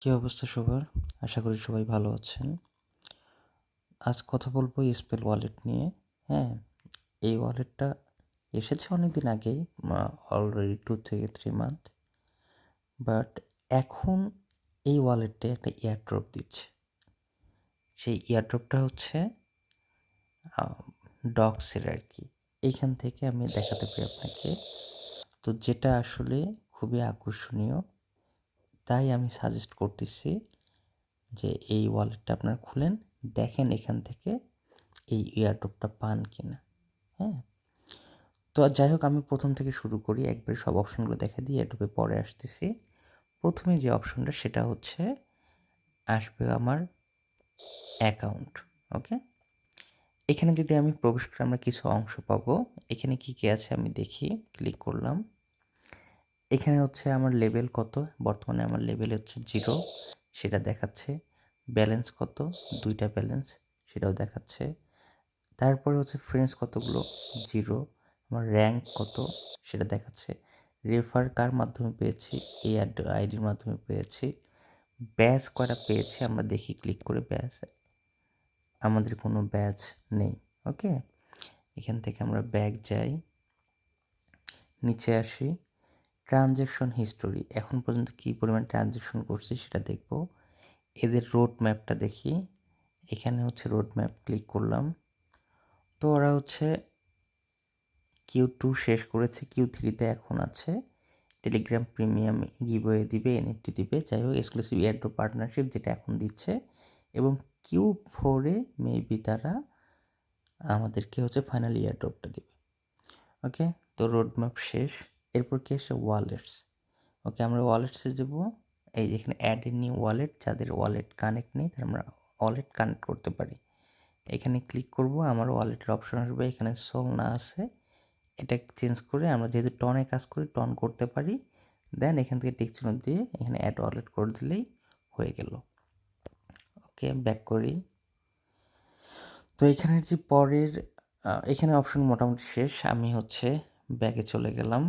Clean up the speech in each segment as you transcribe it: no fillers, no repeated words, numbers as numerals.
কী অবস্থা সবার? আশা করি সবাই ভালো আছেন। আজ কথা বলবো স্পেল ওয়ালেট নিয়ে। হ্যাঁ, এই ওয়ালেটটা এসেছে অনেকদিন আগেই, অলরেডি 2 থেকে 3 মান্থ। বাট এখন এই ওয়ালেটে একটা এয়ারড্রপ দিচ্ছে। সেই এয়ারড্রপটা হচ্ছে আ ডক্সের আরকি। এইখান থেকে আমি দেখাতে পারি আপনাকে। তো যেটা আসলে খুবই আকর্ষণীয়, তাই আমি সাজেস্ট করতেছি যে এই ওয়ালেটটা আপনারা খুলেন, দেখেন এখান থেকে এই এয়ারড্রপটা পান কিনা। হ্যাঁ? তো যাই হোক, আমি প্রথম থেকে শুরু করি, একবারে সব অপশনগুলো দেখা দিয়ে এয়ারড্রপে পরে আসতেছি। প্রথমে যে অপশনটা সেটা হচ্ছে আসবে আমার অ্যাকাউন্ট। ওকে? এখানে যদি আমি প্রবেশ করে আমরা কিছু অংশ পাবো। এখানে কি, কি আছে আমি দেখি, ক্লিক করলাম। এখানে হচ্ছে আমার লেভেল কত, বর্তমানে আমার লেভেল হচ্ছে 0, সেটা দেখাচ্ছে। ব্যালেন্স কত, 2টা ব্যালেন্স, সেটাও দেখাচ্ছে। তারপরে হচ্ছে ফ্রেন্ডস কতগুলো, 0। আমার র্যাঙ্ক কত সেটা দেখাচ্ছে। রেফার কার মাধ্যমে পেয়েছি, এই আইডির মাধ্যমে পেয়েছি। ব্যাচ কয়টা পেয়েছি আমরা দেখি ক্লিক করে। ব্যাচ, আমাদের কোনো ব্যাচ নেই। ওকে, এখান থেকে আমরা ব্যাক যাই, নিচে আসি। ট্রানজ্যাকশন হিস্টোরি, এখন পর্যন্ত কী পরিমাণ ট্রানজ্যাকশন করছি সেটা দেখব। এদের রোড ম্যাপটা দেখি। এখানে হচ্ছে রোড ম্যাপ, ক্লিক করলাম। তো ওরা হচ্ছে Q2 শেষ করেছে, Q3-তে এখন আছে। টেলিগ্রাম প্রিমিয়াম গিভওয়ে দিবে, এনএফটি দিবে, যাই হোক এক্সক্লুসিভ এয়ারড্রপ পার্টনারশিপ যেটা এখন দিচ্ছে। এবং Q4-এ মেবি তারা আমাদেরকে হচ্ছে ফাইনাল এয়ারড্রপটা দিবে। ওকে, তো রোডম্যাপ শেষ। এরপর কি আসে, ওয়ালেটস। ওকে, আমরা ওয়ালেটসে যাব। এই যেখানে অ্যাড এ নিউ ওয়ালেট, যাদের ওয়ালেট কানেক্ট নেই তারা আমরা ওয়ালেট কানেক্ট করতে পারি। এখানে ক্লিক করব, আমার ওয়ালেটের অপশন আসবে। এখানে সোলনা আছে, এটা চেঞ্জ করে আমরা যেহেতু টনে কাজ করি টন করতে পারি। দেন এখান থেকে টিক চিহ্ন দিয়ে এখানে অ্যাড ওয়ালেট করে দিলেই হয়ে গেল। ওকে, ব্যাক করি। তো এখানের যে পরের এখানে অপশন মোটামুটি শেষ। আমি হচ্ছে ব্যাকে চলে গেলাম।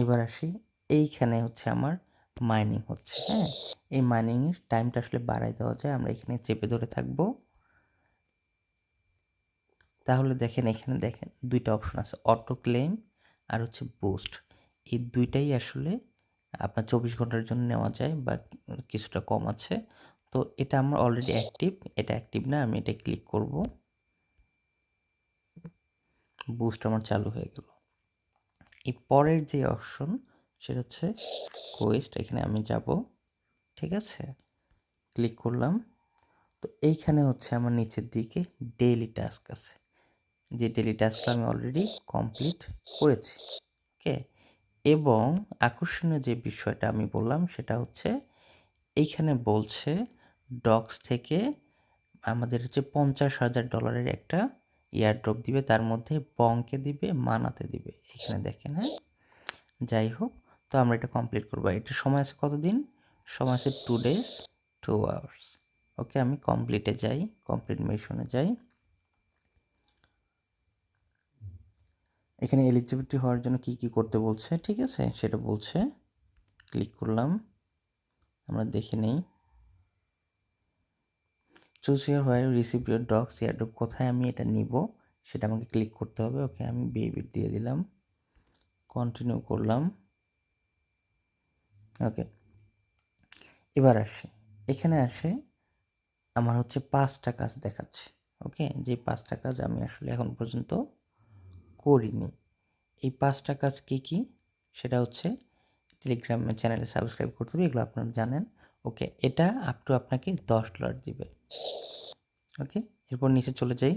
এবার আসি, এইখানে হচ্ছে আমার মাইনিং হচ্ছে। হ্যাঁ, এই মাইনিংয়ের টাইমটা আসলে বাড়াই দেওয়া যায়। আমরা এখানে চেপে ধরে থাকবো। তাহলে দেখেন, এখানে দেখেন 2টা অপশন আছে, অটো ক্লেম আর হচ্ছে বুস্ট। এই 2টাই আসলে আপনার 24 ঘন্টার জন্য নেওয়া যায় বা কিছুটা কম আছে। তো এটা আমার অলরেডি অ্যাক্টিভ, এটা অ্যাক্টিভ না, আমি এটা ক্লিক করব। বুস্ট আমার চালু হয়ে গেল। এই পরের যে অপশন সেটা হচ্ছে কোয়েস্ট, এখানে আমি যাব। ঠিক আছে, ক্লিক করলাম। তো এইখানে হচ্ছে আমার নিচের দিকে ডেইলি টাস্ক আছে, যে ডেইলি টাস্কটা আমি অলরেডি কমপ্লিট করেছি। ওকে, এবং আকর্ষণীয় যে বিষয়টা আমি বললাম সেটা হচ্ছে এইখানে বলছে ডক্স থেকে আমাদের হচ্ছে $50,000 একটা এয়ারড্রপ দিবে, তার মধ্যে বংকে দিবে, মানাতে দিবে। এখানে দেখেন। হ্যাঁ, যাই হোক, তো আমরা এটা কমপ্লিট করবো। এটা সময় আছে কতদিন, সময় আছে 2 days 2 hours। ওকে, আমি কমপ্লিটে যাই, কমপ্লিট মিশনে যাই। এখানে এলিজিবিলিটি হওয়ার জন্য কি কি করতে বলছে, ঠিক আছে, সেটা বলছে। ক্লিক করলাম, আমরা দেখে নেই। Choose here where receive your dogs airdrop, কোথায় আমি এটা নিব সেটা আমাকে ক্লিক করতে হবে। ওকে, আমি বেবিট দিয়ে দিলাম, কন্টিনিউ করলাম। ওকে, এবার আসি, এখানে আসে আমার হচ্ছে 5টা কাজ দেখাচ্ছে। ওকে, যে 5টা কাজ আমি আসলে এখন পর্যন্ত করিনি। এই 5টা কাজ কি কি সেটা হচ্ছে টেলিগ্রাম চ্যানেলে সাবস্ক্রাইব করতে হবে, এগুলো আপনারা জানেন। ওকে, এটা আপ টু আপনাকে $10 দিবে। ওকে, এরপর নিচে চলে যাই।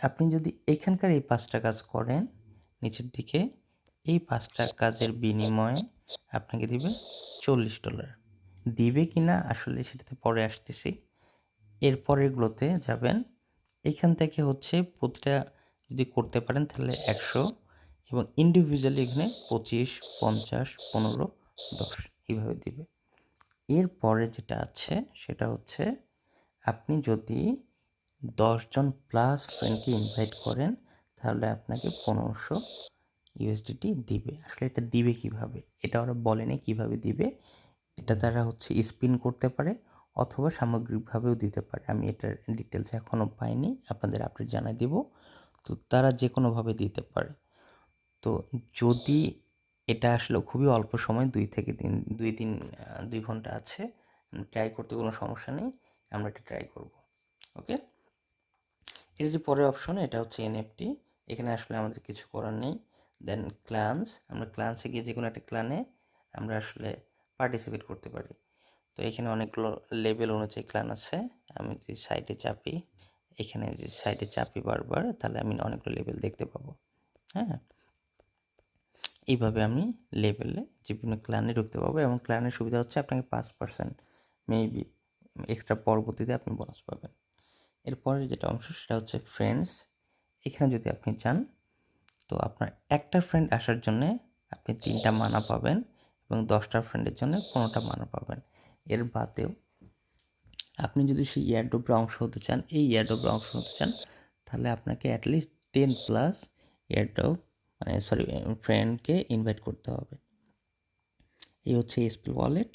আপনি যদি এখানকার এই 5টা কাজ করেন, নিচের দিকে এই 5টা কাজের বিনিময়ে আপনাকে দিবে $40। দিবে কি না আসলে সেটাতে পরে আসতেছি। এরপরেরগুলোতে যাবেন, এইখান থেকে হচ্ছে প্রতিটা যদি করতে পারেন তাহলে 100, এবং ইন্ডিভিজুয়ালি এখানে 25, 50, 15, 10 এইভাবে দিবে। এরপরে যেটা আছে সেটা হচ্ছে আপনি যদি 10 জন প্লাস ফ্রেন্ডকে ইনভাইট করেন তাহলে আপনাকে 1500 ইউএসডিটি দিবে। আসলে এটা দিবে কিভাবে? এটা ওরা বলেনি কিভাবে দিবে। এটা তারা হচ্ছে স্পিন করতে পারে অথবা সামগ্রিকভাবেও দিতে পারে। আমি এটার ডিটেলস এখনও পাইনি, আপনাদের আপডেট জানাই দিব। তো তারা যে কোনোভাবে দিতে পারে। তো যদি এটা আসলে খুবই অল্প সময় 2 ঘন্টা আছে, ট্রাই করতে কোনো সমস্যা নেই, আমরা এটা ট্রাই করব। ওকে, এর যে পরের অপশন এটা হচ্ছে এনএফটি। এখানে আসলে আমাদের কিছু করার নেই। দেন ক্লান্স, আমরা ক্লান্সে গিয়ে যে কোনো একটা ক্লানে আমরা আসলে পার্টিসিপেট করতে পারি। তো এখানে অনেকগুলো লেভেল অনুযায়ী ক্লান আছে। আমি যদি সাইডে চাপি, এখানে যে সাইডে চাপি বারবার, তাহলে আমি অনেকগুলো লেভেল দেখতে পাবো। হ্যাঁ, এইভাবে আমি লেভেলে যে কোনো ক্লানে ঢুকতে পারবো এবং ক্লানের সুবিধা হচ্ছে আপনাকে 5% মেবি এক্সট্রা পরবর্তীতে আপনি বোনাস পাবেন। এরপরে যেটা অংশ সেটা হচ্ছে ফ্রেন্ডস। এখানে যদি আপনি চান তো আপনার একটা ফ্রেন্ড আসার জন্যে আপনি 3টা মানা পাবেন এবং 10টা ফ্রেন্ডের জন্য 15টা মানা পাবেন। এর বাদেও আপনি যদি সেই ইয়ারড্রপের অংশ হতে চান, তাহলে আপনাকে অ্যাটলিস্ট 10+ ইয়ারড্রপ ফ্রেন্ডকে ইনভাইট করতে হবে। এই হচ্ছে এসপেল ওয়ালেট।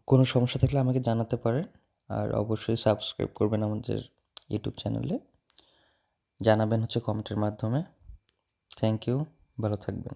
কোনো সমস্যা থাকলে আমাকে জানাতে পারেন, আর অবশ্যই সাবস্ক্রাইব করবেন আমাদের ইউটিউব চ্যানেলে, জানাবেন হচ্ছে কমেন্টের মাধ্যমে। থ্যাংক ইউ, ভালো থাকবেন।